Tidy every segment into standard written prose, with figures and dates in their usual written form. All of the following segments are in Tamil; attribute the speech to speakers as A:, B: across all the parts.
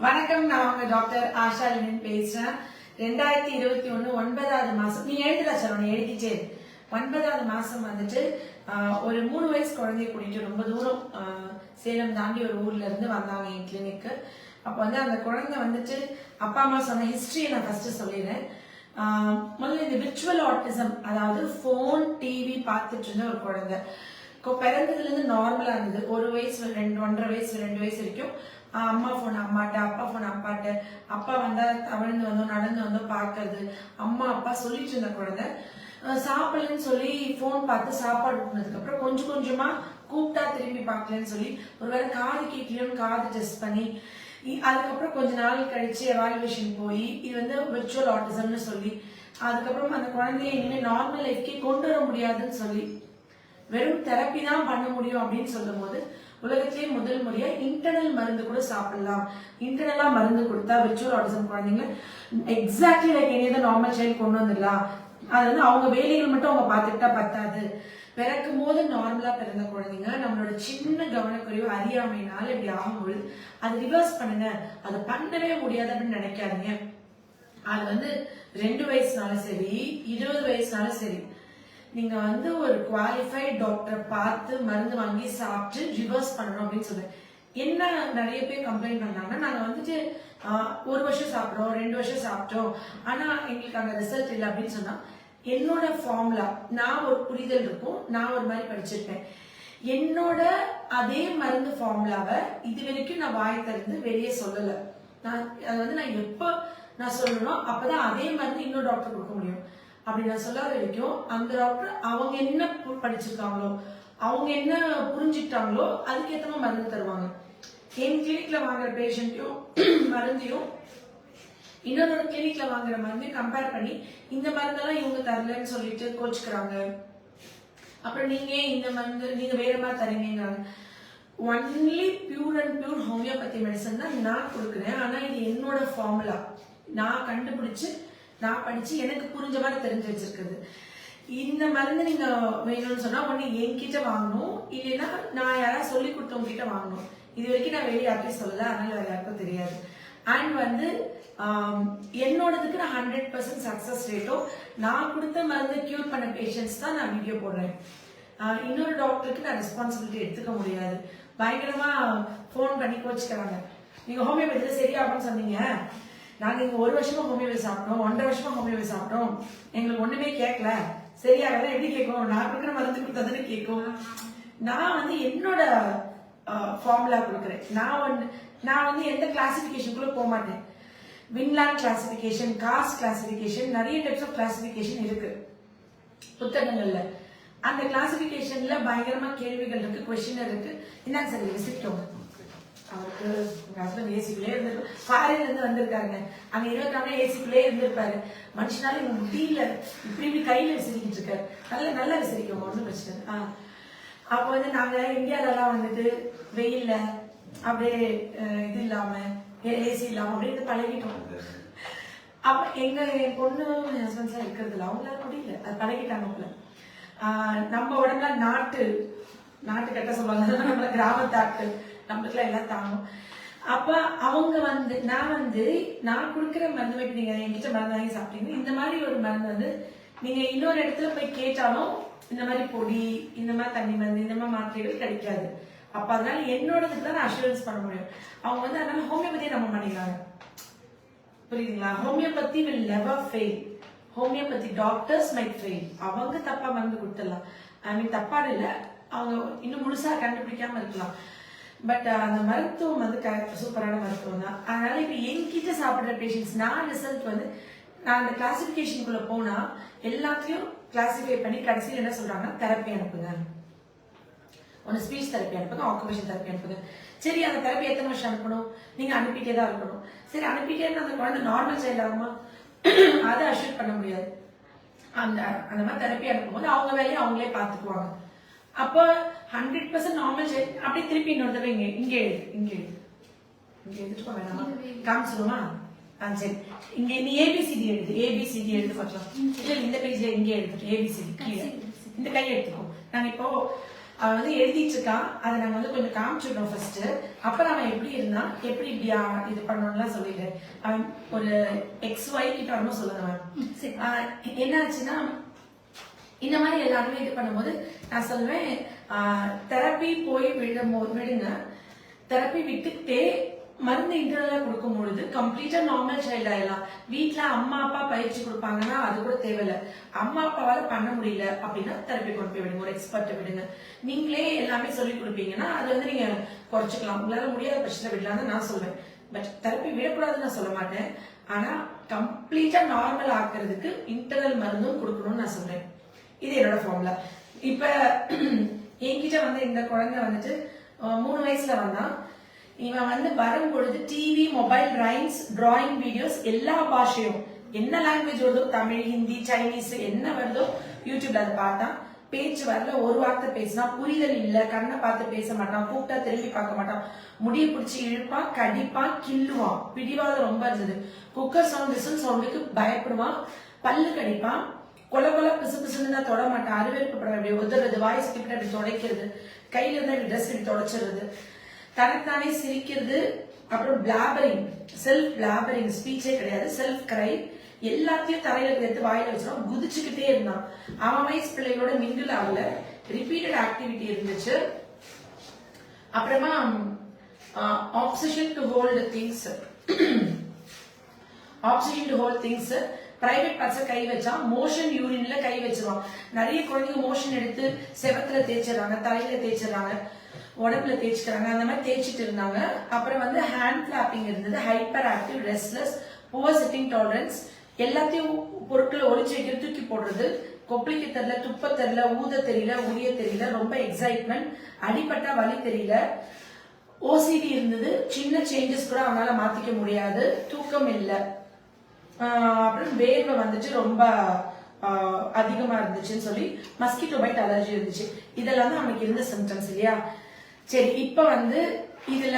A: வணக்கம், நான் உங்க டாக்டர் ஆஷா லினின் பேசுறேன். 2021 9வது மாசம் நீ எழுதல சொல்லணும், எழுதிட்டே 9வது மாசம் வந்துட்டு ஒரு 3 வயசு குழந்தைய கூட்டிட்டு ரொம்ப தூரம் சேலம் தாண்டி ஒரு ஊர்ல இருந்து வந்தாங்க என் கிளினிக்கு. அப்போ வந்து அந்த குழந்தை வந்துட்டு அப்பா அம்மா சொன்ன ஹிஸ்டரியை நான் ஃபர்ஸ்ட் சொல்லிடுறேன். முதல்ல இந்த விர்ச்சுவல் ஆட்டிசம், அதாவது போன் டிவி பார்த்துட்டு இருந்த ஒரு குழந்தை. பிறந்ததுல இருந்து நார்மலா இருந்தது. 1 வயசு 1.5 வயசு 2 வயசு வரைக்கும் அம்மா போன் அம்மாட்ட, அப்பா போன் அப்பாட்ட, அப்பா வந்தா தவழ்ந்து வந்தோம் நடந்து வந்தோம் பாக்குறது, அம்மா அப்பா சொல்லிட்டு இருந்த குழந்தை. சாப்பிடலன்னு சொல்லி போன் பார்த்து சாப்பாடு போனதுக்கு அப்புறம் கொஞ்சம் கொஞ்சமா கூப்பிட்டா திரும்பி பார்க்கலன்னு சொல்லி ஒருவேளை காது கேட்கலையோன்னு காது டெஸ்ட் பண்ணி அதுக்கப்புறம் கொஞ்ச நாள் கழிச்சு எவாலுவேஷன் போய் இது வந்து விர்ச்சுவல் ஆட்டிசம்னு சொல்லி அதுக்கப்புறம் அந்த குழந்தைய இனிமே நார்மல் லைஃப்கே கொண்டு வர முடியாதுன்னு சொல்லி வெறும் தெரப்பி தான் பண்ண முடியும் அப்படின்னு சொல்லும் போது உலகத்திலேயே முதல் முறையா இன்டர்னல் மருந்து கூட சாப்பிடலாம், இன்டர்னலா மருந்து கொடுத்தா விர்ச்சுவல் ஆட்டிசம் குழந்தைங்க exactly like any other normal child கொண்டு வந்துடலாம். அது வந்து அவங்க வேலைகள் மட்டும் அவங்க பார்த்துக்கிட்டா பத்தாது. பிறக்கும் போது நார்மலா பிறந்த குழந்தைங்க நம்மளோட சின்ன கவனக்குறைவு அறியாமையினால இப்படி ஆகும்போது அது ரிவர்ஸ் பண்ணுங்க, அதை பண்ணவே முடியாது அப்படின்னு நினைக்காதீங்க. அது வந்து 2 வயசுனாலும் சரி 20 வயசுனாலும் சரி நீங்க வந்து ஒரு குவாலிஃபைட் டாக்டரை பார்த்து மருந்து வாங்கி சாப்பிட்டு ரிவர்ஸ் பண்ணணும் அப்படின்னு சொல்றேன். என்ன நிறைய பேர் கம்ப்ளைண்ட் பண்ணாங்கன்னா, நாங்க வந்துட்டு 1 வருஷம் சாப்பிட்டோம் 2 வருஷம் சாப்பிட்டோம் ஆனா எங்களுக்கு அந்த ரிசல்ட் இல்லை அப்படின்னு சொன்னா, என்னோட ஃபார்முலா நான் ஒரு புரிதல் இருக்கும், நான் ஒரு மாதிரி படிச்சிருப்பேன். என்னோட அதே மருந்து ஃபார்முலாவை இது வரைக்கும் நான் வாய் திறந்து வெளியே சொல்லல. அது வந்து நான் எப்ப நான் சொல்லணும் அப்பதான் அதே மருந்து இன்னொரு டாக்டர் கொடுக்க முடியும். அப்படி நான் சொல்லாத வரைக்கும் அந்த டாக்டர் அவங்க என்ன படிச்சிருக்காங்களோ அவங்க என்ன புரிஞ்சுக்கிட்டாங்களோ அதுக்கேற்ற மருந்து தருவாங்க. என் கிளினிக்ல வாங்குற பேஷண்ட்டையும் மருந்தையும் இன்னொரு கிளினிக்ல வாங்குற மருந்து கம்பேர் பண்ணி இந்த மருந்தெல்லாம் இவங்க தரலன்னு சொல்லிட்டு கோச்சுக்கிறாங்க. அப்புறம் நீங்க இந்த மருந்து நீங்க வேற மாதிரி தரீங்க. Only pure and pure homeopathy medicine தான் நான் கொடுக்குறேன். ஆனா இது என்னோட ஃபார்முலா, நான் கண்டுபிடிச்சு நான் படிச்சு எனக்கு புரிஞ்ச மாதிரி தெரிஞ்சு வச்சிருக்குது. இந்த மருந்து நீங்க வேணும்னு சொன்னா ஒண்ணு என்கிட்ட வாங்கணும், இல்லைன்னா நான் யாராவது சொல்லி கொடுத்தவங்க கிட்ட வாங்கணும். இது வரைக்கும் நான் வெளியே யாருக்கும் சொல்லல, அதனால வேற யாருக்கும் தெரியாது. அண்ட் வந்து என்னோடதுக்கு நான் 100% சக்சஸ் ரேட்டோ நான் கொடுத்த மருந்து கியூர் பண்ண பேஷண்ட்ஸ் தான் நான் வீடியோ போடுறேன். இன்னொரு டாக்டருக்கு நான் ரெஸ்பான்சிபிலிட்டி எடுத்துக்க முடியாது. பயங்கரமா போன் பண்ணி கோச்சுக்கிறாங்க, நீங்க ஹோமியோபதியில சரியாகும்னு சொன்னீங்க, நாங்க இங்க 1 வருஷமா ஹோமியோபதி சாப்பிட்டோம் 1.5 வருஷமா ஹோமியோபதி சாப்பிட்டோம், எங்களுக்கு ஒண்ணுமே கேட்கல, சரியாகலாம் எப்படி கேட்கும், நான் கொடுக்குற மருந்து கொடுத்ததுன்னு கேட்கும். நான் வந்து என்னோட ஃபார்முலா கொடுக்குறேன். நான் வந்து எந்த கிளாசிபிகேஷனுக்குள்ள போக மாட்டேன். வின்லாண்ட் கிளாசிபிகேஷன், காஸ்ட் கிளாசிபிகேஷன், நிறைய டைப்ஸ் ஆஃப் கிளாசிபிகேஷன் இருக்கு புத்தகங்கள்ல. அந்த கிளாசிபிகேஷன்ல பயங்கரமா கேள்விகள் இருக்கு, கொஸ்டின் இருக்கு. என்னங்க சார் விசிட்டோம் அவருக்கு ஹஸ்பண்ட் ஏசிக்குள்ளே இருந்திருப்பாரு, ஃபாரின்ல இருந்து வந்திருக்காருங்க, அங்க 24 ஏசிக்குள்ளே இருந்திருப்பாரு. மனுஷனால இவங்க முடியல, இப்படி கையில விசிறிக்கிட்டு இருக்காரு. நல்லா விசிறிக்கோங்க, ஒன்றும் பிரச்சனை. அப்போ வந்து நாங்க இந்தியாலலாம் வந்துட்டு வெயில்ல அப்படியே இது இல்லாம ஏசி இல்லாம அப்படியே பழகிட்டோம். அப்ப என் பொண்ணு ஹஸ்பண்ட் எல்லாம் இருக்கிறது இல்லை, அவங்களால முடியல, அது பழகிட்டாங்க போல. நம்ம உடம்புல நாட்டு கட்ட சொல்லுவாங்க, நம்ம கிராமத்தாட்டு நம்மளுக்குலாம் எல்லாம் தாங்கும். அப்ப அவங்க வந்து நான் கொடுக்குற மருந்து வைப்பு நீங்க என்கிட்ட மருந்து வாங்கி சாப்பிட்டீங்க, இந்த மாதிரி ஒரு மருந்து வந்து நீங்க இன்னொரு இடத்துல போய் கேட்டாலும் இந்த மாதிரி பொடி, இந்த மாதிரி தண்ணி மருந்து, இந்த மாதிரி மாத்திரைகள் கிடைக்காது. அப்ப அதனால என்னோடதுக்கு தான் நான் அஷூரன்ஸ் பண்ண முடியும். அவங்க வந்து அதனால ஹோமியோபதியை நம்ப மாட்டேங்கிறாங்க, புரியுதுங்களா? Homeopathy will never fail. Homeopathy doctors might fail. அவங்க தப்பா மருந்து கொடுத்துடலாம், ஐ மீன் தப்பாடு இல்லை, அவங்க இன்னும் முழுசா கண்டுபிடிக்காம இருக்கலாம். பட் அந்த மருத்துவம் வந்து சூப்பரான மருத்துவம் தான். அதனால இப்ப என்கிட்ட சாப்பிடுற பேஷண்ட்ஸ் நான் ரிசல்ட் வந்து நான் அந்த கிளாசிபிகேஷனுக்குள்ள போனா எல்லாத்தையும் கிளாசிஃபை பண்ணி கடைசியில் என்ன சொல்றாங்கன்னா தெரப்பி அனுப்புங்க, ஒன்னு ஸ்பீச் தெரப்பி அனுப்புங்க, ஆக்குபேஷன் தெரப்பி அனுப்புங்க. சரி, அந்த தெரப்பி எத்தனை வருஷம் அனுப்பணும், நீங்க அனுப்பிட்டே தான் இருக்கணும். சரி, அனுப்பிட்டே அந்த குழந்தை நார்மல் சைல்டு ஆகுமா, அதை அஷ்யூர் பண்ண முடியாது. அந்த மாதிரி தெரப்பி அனுப்பும்போது அவங்க வேலையை அவங்களே பாத்துக்குவாங்க. அப்போ 100% நார்மல் சைல்டு அப்படியே திருப்பி இன்னொரு தடவை இங்கே எழுதிட்டு வேணாமா காமிச்சிருமா? சரி, இங்க நீ ஏபிசிடி எழுது பார்க்கலாம். இல்ல இந்த பேஜ்ல இங்கே எழுதிட்டு ஏபிசிடி கீழே இந்த கையை எடுத்துக்கோ. நாங்க இப்போ அவன் வந்து எழுதிட்டு இருக்கான். அதை நாங்க வந்து கொஞ்சம் காமிச்சிடணும் ஃபர்ஸ்ட். அப்புறம் அவன் எப்படி இருந்தான், எப்படி இப்படியா இது பண்ணணும்லாம் சொல்லிடுறேன். அவன் ஒரு XY கிட்ட வரும்போது சொல்லுங்க. என்ன ஆச்சுன்னா, இந்த மாதிரி எல்லாருமே இது பண்ணும்போது நான் சொல்லுவேன், தெரப்பி போய் விடுங்க. தெரப்பி விட்டுக்கிட்டே மருந்து இன்டர்னலா கொடுக்கும் பொழுது கம்ப்ளீட்டா நார்மல் சைல்ட் ஆயிடலாம். வீட்டுல அம்மா அப்பா பயிற்சி கொடுப்பாங்கன்னா அது கூட தேவையில்ல. அம்மா அப்பாவால பண்ண முடியல அப்படின்னா தெரப்பி கொண்டு போய் விடுங்க, ஒரு எக்ஸ்பர்ட்டை விடுங்க. நீங்களே எல்லாமே சொல்லி கொடுப்பீங்கன்னா அது வந்து நீங்க குறைச்சிக்கலாம். உங்களால முடியாத பட்சத்தை விடலாம் நான் சொல்வேன். பட் தெரப்பி விடக்கூடாதுன்னு நான் சொல்ல மாட்டேன். ஆனா கம்ப்ளீட்டா நார்மல் ஆக்குறதுக்கு இன்டர்னல் மருந்தும் கொடுக்கணும்னு நான் சொல்றேன். இது என்னோட ஃபார்முலா. இப்ப என்கிட்ட வந்து இந்த குழந்தை வந்துட்டு 3 வயசுல வந்தான். இவன் வந்து வரும் பொழுது TV, mobile, rhymes, drawing videos எல்லா பாஷையும் என்ன லாங்குவேஜ் வருதோ, தமிழ், ஹிந்தி, சைனீஸ் என்ன வருதோ யூடியூப்ல அதை பார்த்தான். பேச்சு வரல, ஒரு வார்த்தை பேசினா, புரிதல் இல்ல, கண்ணை பார்த்து பேச மாட்டான், கூப்பிட்டா திரும்பி பார்க்க மாட்டான், முடிய பிடிச்சி இழுப்பான், கடிப்பான், கில்லுவான், பிடிவாதம் ரொம்ப இருந்தது. குக்கர் சவுண்ட், விசில் சவுண்டுக்கு பயப்படுவான், பல்லு கடிப்பான், கொல கொல பிசு பிசுன்னு தான் தொட மாட்டான், அருவேற்பு படம் அப்படி உதறது, வாய்ஸ் கிட்ட அப்படி துடைக்கிறது, கையில இருந்தா இப்படி ட்ரெஸ் இப்படி தொடச்சிடுறது, தனத்தானே சிரிக்கிறது, அப்புறம் பிளாபரிங், செல்ஃப் பிளாபரிங், ஸ்பீச்சே கிடையாது, செல்ஃப் கிரை, எல்லாத்தையும் தரையில எடுத்து வாயில வச்சிடும், குதிச்சுக்கிட்டே இருந்தான். அவன் வயசு பிள்ளைகளோட மிங்கிள் ஆகல, ரிப்பீட்டட் ஆக்டிவிட்டி இருந்துச்சு. அப்புறமா obsession to hold things, obsession to hold things, private parts கை வச்சான், மோஷன் யூரின்ல கை வச்சிருவான். நிறைய குழந்தைங்க மோஷன் எடுத்து செவத்துல தேய்ச்சிடறாங்க, தலையில தேய்ச்சிடறாங்க, உடம்புல தேய்ச்சிக்கிறாங்க, அந்த மாதிரி தேய்ச்சிட்டு இருந்தாங்க. அப்புறம் வந்து ஹேண்ட் கிளாப்பிங் இருந்தது, hyper active, restless, poor sitting tolerance, எல்லாத்தையும் பொருட்களை ஒளிச்சு வைக்கிற, தூக்கி போடுறது, கொப்பளிக்க தெரியல, துப்ப தெரியல, ஊத தெரியல, உரிய தெரியல, ரொம்ப எக்ஸைட்மெண்ட், அடிப்பட்டா வலி தெரியல, ஓசிடி இருந்தது, சின்ன சேஞ்சஸ் கூட அவனால மாத்திக்க முடியாது, தூக்கம் இல்லை, அப்புறம் வேர்வை வந்துட்டு ரொம்ப அதிகமா இருந்துச்சுன்னு சொல்லி மஸ்கிட்டோ பைட் அலர்ஜி இருந்துச்சு. இதெல்லாம் தான் அவனுக்கு இருந்த சிம்டம்ஸ் இல்லையா. சரி, இப்ப வந்து இதுல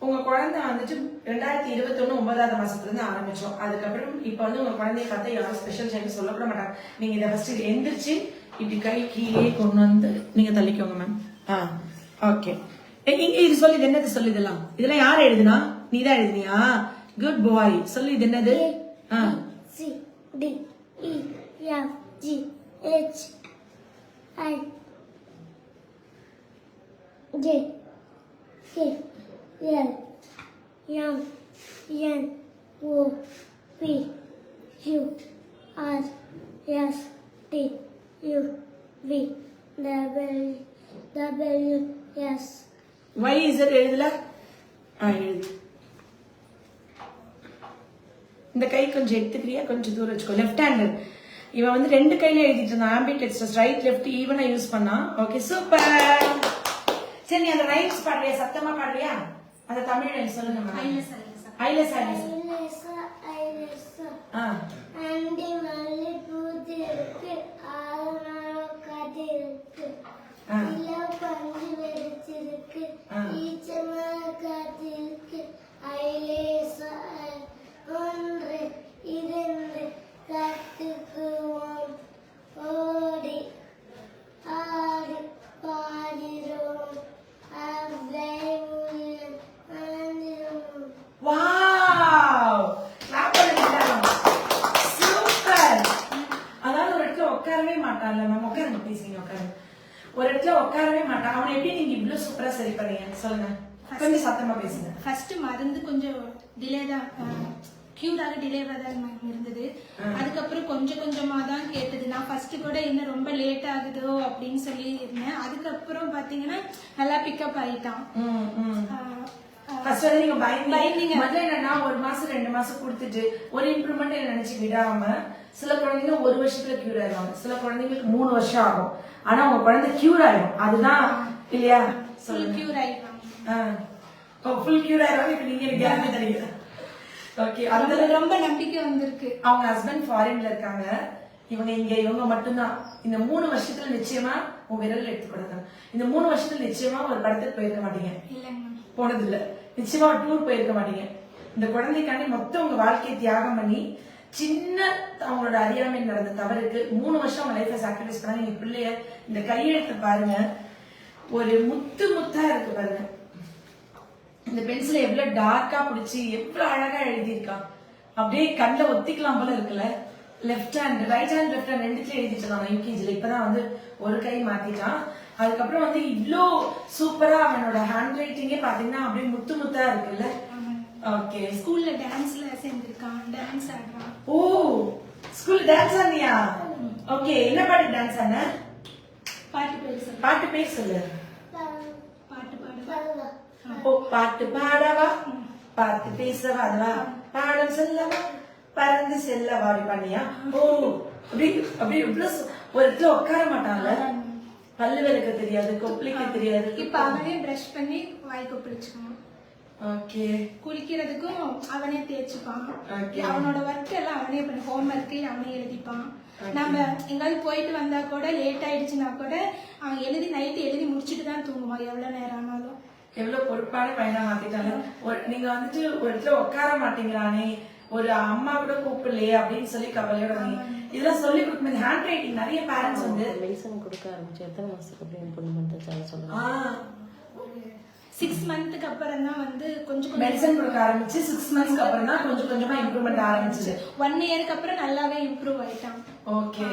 A: உங்க குழந்தை வந்துட்டு 2021 9வது மாசத்துல இருந்து ஆரம்பிச்சோம். அதுக்கப்புறம் இப்ப வந்து உங்க குழந்தைய பார்த்தா யாரும் ஸ்பெஷல் டைம் சொல்லக்கூட மாட்டாங்க. நீங்க இதை ஃபர்ஸ்ட் எந்திரிச்சு இப்படி கை கீழே கொண்டு வந்து நீங்க தள்ளிக்கோங்க மேம். ஓகே, இது சொல்லி இது என்னது சொல்லு, இதெல்லாம் யார் எழுதுனா? நீதான் எழுதுனியா? குட் பாய். சொல்லு இது என்னது?
B: C D E F G H I J K L M N O P Q R S T U V W S.
A: Why is it எழுதல? எழுது. இந்த கை கொஞ்சம் எடுத்துக்கிறியா? கொஞ்சம் தூரம் வச்சுக்கோ. Left hander. இவன் வந்து 2 கையில எழுதிட்டு இருந்தான். ஆம்பிடெக்ஸ்டர்ஸ், ரைட் லெஃப்ட் ஈவனா யூஸ் பண்ணா. Okay, super. சரி, நீ அந்த ரைம்ஸ் பாடுறியா? சத்தமா பாடுறியா? அந்த தமிழ் ரைம்ஸ் சொல்லுங்க மேம். ஐலஸ்
B: அண்டி மல்லி பூத்திருக்கு, ஆறுநாளோ காத்திருக்கு, இள பஞ்சு வெடிச்சிருக்கு, ஈச்சமா காத்திருக்கு, ஐலேசா 1 2 கத்துக்குவோம், ஓடி ஆடி பாடிரோம், அவ்வைமுயல் ஆந்திரோம்.
A: வாவ், கிளாப் பண்ணுங்க. சூப்பர். அதாவது ஒரு இடத்துல உட்காரவே மாட்டான்ல மேம். உட்காருங்க ப்ளீஸ், நீங்க உட்காருங்க. ஒரு இடத்துல உட்காரவே மாட்டான். அவனை எப்படி நீங்க இவ்வளவு சூப்பரா சரி பண்ணீங்க சொல்லுங்க. கொஞ்சம் சத்தமா பேசுங்க.
C: ஃபர்ஸ்ட் மருந்து கொஞ்சம் டிலே தான், கியூராக டிலேவா தான் இருந்தது. அதுக்கப்புறம் கொஞ்சம் கொஞ்சமா தான் கேட்டது. நான் ஃபர்ஸ்ட் கூட என்ன ரொம்ப லேட் ஆகுதோ அப்படின்னு சொல்லி இருந்தேன். அதுக்கப்புறம் பாத்தீங்கன்னா நல்லா பிக்கப் ஆயிட்டான்.
A: ஃபர்ஸ்ட் வந்து நீங்க பயந்தீங்க. முதல்ல என்னன்னா 1 மாசம் 2 மாசம் கொடுத்துட்டு ஒரு இம்ப்ரூவ்மெண்ட் நினைச்சு விடாம, சில குழந்தைங்க 1 வருஷத்துல கியூர் ஆயிடுவாங்க, சில குழந்தைங்களுக்கு 3 வருஷம் ஆகும். ஆனா உங்க குழந்தை கியூர் ஆயிடும். அதுதான் இல்லையா?
C: ஃபுல் கியூர் ஆயிடுவாங்க.
A: ஃபுல் கியூர் ஆயிடுவாங்க. இப்ப நீங்க எனக்கு யாருமே தெரியல. ஓகே, அந்த
C: ரொம்ப நம்பிக்கை வந்திருக்கு.
A: அவங்க ஹஸ்பண்ட் ஃபாரின்ல இருக்காங்க, இவங்க இங்க, இவங்க மட்டும்தான். இந்த 3 வருஷத்துல நிச்சயமா உங்க விரல் எடுத்துக்கூடாது. இந்த 3 வருஷத்துல நிச்சயமா ஒரு படத்துக்கு போயிருக்க மாட்டீங்க. போனது இல்ல. நிச்சயமா ஒரு டூர் போயிருக்க மாட்டீங்க. இந்த குழந்தைக்காண்டி மொத்தம் உங்க வாழ்க்கையை தியாகம் பண்ணி, சின்ன அவங்களோட அறியாமை நடந்த தவறுக்கு 3 வருஷம் அவங்க லைஃப்ல சாக்ரிஃபைஸ் பண்ணாங்க. எங்க பிள்ளைய இந்த கையெழுத்து பாருங்க. ஒரு முத்து முத்தா இருக்கு பாருங்க. இந்த பென்சிலை எவ்வளவு டார்க்கா பிடிச்சி எவ்வளவு அழகா எழுதியிருக்கான். அப்படியே கண்ணில் ஒத்திக்கலாம் போல இருக்குல்ல. Left hand right hand left hand ரெண்டுத்துல எழுதிட்டான் யூகேஜில. இப்பதான் வந்து ஒரு கை மாத்திட்டான். அதுக்கப்புறம் வந்து இவ்ளோ சூப்பரா அவனோட ஹேண்ட் ரைட்டிங்கே பாத்தீங்கன்னா அப்படியே முத்து முத்தா இருக்குல்ல. ஓகே.
C: ஸ்கூல்ல டான்ஸ்ல சேர்ந்திருக்கான், டான்ஸ் ஆடுறான்.
A: ஓ ஸ்கூல் டான்ஸ் ஆனியா? ஓகே, என்ன பாட்டு டான்ஸ் ஆன?
C: பாட்டு பேர் சொல்லு.
A: பாட்டு பேர் சொல்லு.
C: பாட்டு பாடுவா.
A: ஓ பாட்டு பாடவா, பாட்டு பேசவா, அதுவா பாடம் சொல்லவா, பறந்து செல்லவா, அப்படி பண்ணியா? ஓ அப்படி அப்படி ஒரு இடத்துல உட்கார மாட்டான்ல. பல்லு விளக்க தெரியாது, கொப்பளிக்க தெரியாது.
C: இப்ப அவனே பிரஷ் பண்ணி வாய் கொப்பளிச்சுக்கான்.
A: ஓகே.
C: குளிக்கிறதுக்கும் அவனே தேய்ச்சிப்பான்.
A: Okay.
C: அவனோட ஒர்க் எல்லாம் அவனே பண்ணி, ஹோம் ஒர்க்கு அவனே எழுதிப்பான். நம்ம எங்காவது போயிட்டு வந்தா கூட லேட் ஆயிடுச்சுன்னா கூட அவன் எழுதி நைட்டு எழுதி முடிச்சுட்டு தான் தூங்குவான், எவ்வளவு நேரம் ஆனாலும்.
A: எவ்வளவு பொறுப்பான பையனா மாத்திட்டாங்க. நீங்க வந்துட்டு ஒரு இடத்துல உட்கார மாட்டீங்களானே, ஒரு அம்மா கூட கூப்பிடலையே அப்படின்னு சொல்லி கவலையோட இதெல்லாம் சொல்லி கொடுக்கும். ஹேண்ட் ரைட்டிங் நிறைய பேரண்ட்ஸ் வந்து
D: மெடிசன் கொடுக்க ஆரம்பிச்சு எத்தனை மாசத்துக்கு அப்புறம் இம்ப்ரூவ்மெண்ட் சொல்லுங்க.
C: 6 மந்த்துக்கு அப்புறம் தான் வந்து கொஞ்சம்
A: மெடிசன் கொடுக்க ஆரம்பிச்சு 6 மந்த்ஸ்க்கு அப்புறம் தான் கொஞ்சம் கொஞ்சமா இம்ப்ரூவ்மெண்ட் ஆரம்பிச்சது.
C: 1 இயருக்கு அப்புறம் நல்லாவே இம்ப்ரூவ் ஆயிட்டான்.
A: ஓகே.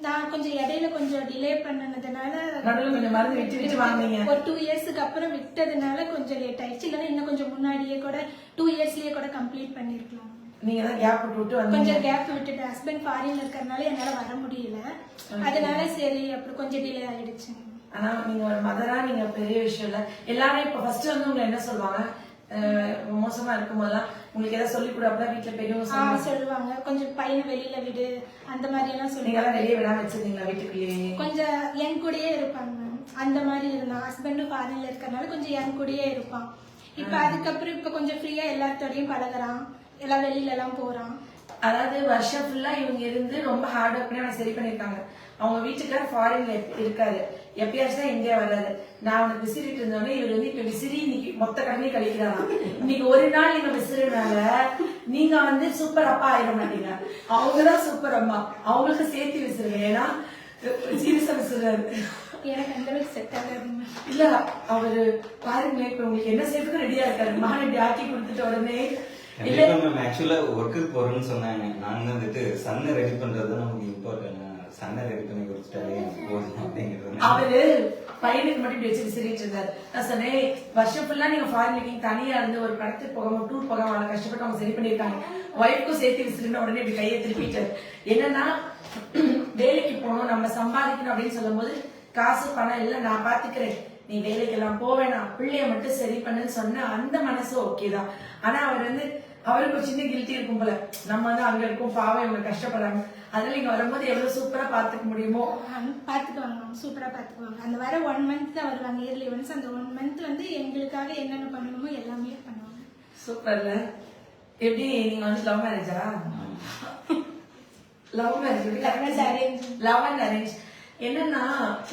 C: நான் கொஞ்சம் இடையில கொஞ்சம் டிலே பண்ணதுனால
A: நடுவுல கொஞ்சம் மருந்து விட்டு விட்டு வாங்குனீங்க.
C: ஒரு 2 இயர்ஸ்க்கு அப்புறம் விட்டதுனால கொஞ்சம் லேட் ஆயிடுச்சு. இல்லைன்னா இன்னும் கொஞ்சம் முன்னாடியே கூட 2 இயர்ஸ்லயே கூட கம்ப்ளீட் பண்ணிருக்கலாம்.
A: நீங்க தான் கேப் விட்டு வந்து
C: கொஞ்சம் கேப் விட்டுட்டு ஹஸ்பண்ட் ஃபாரின்ல இருக்கறனால என்னால வர முடியல. அதனால சரி அப்புறம் கொஞ்சம் டிலே ஆயிடுச்சு.
A: ஆனா நீங்க ஒரு மதரா நீங்க பெரிய விஷயம் இல்ல. எல்லாரும் இப்ப ஃபர்ஸ்ட் வந்து உங்களை என்ன சொல்லுவாங்க, மோசமா இருக்கும்போதெல்லாம் உங்களுக்கு ஏதாவது சொல்லி கொடுப்பா வீட்டுல பெரியவங்க
C: சொல்லுவாங்க, கொஞ்சம் பையனை வெளியில விடு அந்த மாதிரி எல்லாம்
A: நீங்க
C: சொல்லுவாங்க.
A: எல்லாம் வெளியே விடாம வச்சிருந்தீங்களா வீட்டுக்குள்ளேயே?
C: கொஞ்சம் என் கூடயே இருப்பாங்க. அந்த மாதிரி இருந்தான். ஹஸ்பண்டும் ஃபாரின்ல இருக்கறனால கொஞ்சம் என் கூடயே இருப்பான். இப்ப அதுக்கப்புறம் இப்ப கொஞ்சம் ஃப்ரீயா எல்லாத்தோடையும் பழகுறான், எல்லாம் வெளியில எல்லாம் போறான்.
A: அதாவது வருஷம் ஃபுல்லா இவங்க இருந்து ரொம்ப ஹார்ட் ஒர்க் பண்ணி அவனை சரி பண்ணிருக்காங்க. அவங்க வீட்டுக்கார ஃபாரின்ல இருக்காரு, எப்பயாச்சும் தான் இந்தியா வர்றாரு. நான் அவனுக்கு விசிறிட்டு இருந்தோடனே இவர் வந்து இப்ப விசிறி இன்னைக்கு மொத்த கடமையும் கழிக்கிறாராம். இன்னைக்கு ஒரு நாள் நீங்க விசிறினால நீங்க வந்து சூப்பர் அப்பா ஆயிட மாட்டீங்க, அவங்கதான் சூப்பர் அம்மா. அவங்களுக்கு சேர்த்து விசிறுங்க, ஏன்னா சீரியஸா விசிறாரு.
C: எனக்கு அந்த அளவுக்கு செட் ஆகாதுங்க.
A: இல்ல அவரு பாருங்களேன், இப்ப உங்களுக்கு என்ன செய்யறதுக்கு ரெடியா இருக்காரு. மகன் இப்படி ஆக்கி கொடுத்துட்ட உடனே இல்ல
E: மேம் ஆக்சுவலா ஒர்க்குக்கு போறேன்னு சொன்னாங்க. நாங்க வந்துட்டு சன்னை ரெடி பண்றது நமக்கு இம்பார்ட்டன்ட். சன்னை ரெடி பண்ணி கொடுத்துட்டாலே போதும் அப்படிங்கிறது.
A: அவரு பையனுக்கு மட்டும் இப்படி வச்சு விசிறிட்டு இருந்தாரு. நான் சொன்னேன், வருஷம் ஃபுல்லா நீங்க ஃபாரின் இருக்கீங்க, தனியா இருந்து ஒரு படத்துக்கு போகாம டூர் போகாம அவளை கஷ்டப்பட்டு அவங்க சரி பண்ணிருக்காங்க. ஒய்ஃப்க்கும் சேர்த்து விசிறின உடனே இப்படி கையை திருப்பிட்டாரு. என்னன்னா வேலைக்கு போகணும், நம்ம சம்பாதிக்கணும் அப்படின்னு சொல்லும் போது காசு பணம் இல்ல நான் பாத்துக்கிறேன், நீ வேலைக்கெல்லாம் போவேனா, பிள்ளைய மட்டும் சரி பண்ணுன்னு சொன்ன அந்த மனசு ஓகே தான். ஆனா அவர் வந்து அவருக்கு ஒரு சின்ன கில்ட்டி இருக்கும் போல, நம்ம வந்து அங்க இருக்கும் பாவம் இவங்க கஷ்டப்படுறாங்க, அதனால இங்க வரும்போது எவ்வளவு சூப்பரா பாத்துக்க முடியுமோ
C: பாத்துக்குவாங்க, சூப்பரா பாத்துக்குவாங்க. அந்த வர 1 மந்த் தான் வருவாங்க, இயர்லி ஒன்ஸ். அந்த 1 மந்த் வந்து எங்களுக்காக என்னென்ன பண்ணணுமோ எல்லாமே பண்ணுவாங்க.
A: சூப்பர்ல. எப்படி நீங்க வந்து லவ் மேரேஜா? Love marriage, love and arrange. என்னன்னா